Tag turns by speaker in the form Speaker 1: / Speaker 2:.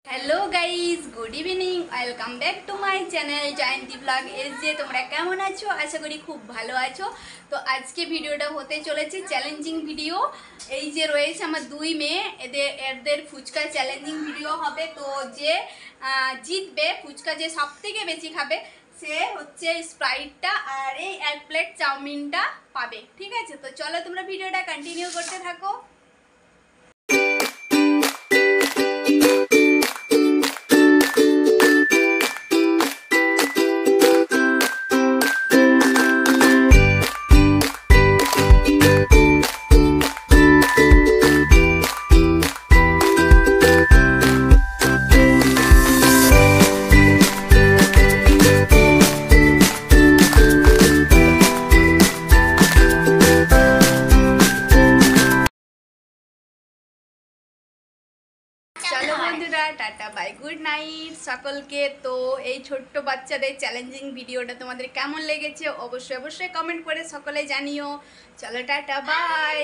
Speaker 1: Hello guys, good evening. Welcome back to my channel Jayanti blog S J. তোমরা কেমন আছো? আশা করি খুব ভালো আছো। তো আজকে ভিডিওটা হতে চলেছে চ্যালেঞ্জিং ভিডিও। এই যে রয়েছে আমার দুই মেয়ে, এদের ফুচকা চ্যালেঞ্জিং ভিডিও হবে। তো যে জিতবে, ফুচকা যে সব থেকে বেশি খাবে, সে হচ্ছে স্প্রাইটটা আর এই 1 প্লেট চাউমিনটা পাবে। ঠিক আছে, তো চলো তোমরা ভিডিওটা কন্টিনিউ করতে থাকো। চলো বন্ধুরা, টাটা বাই, গুড নাইট সকলকে। তো এই ছোট্ট বাচ্চাদের চ্যালেঞ্জিং ভিডিওটা তোমাদের কেমন লেগেছে অবশ্যই অবশ্যই কমেন্ট করে সকলে জানিও। চলো টাটা বাই।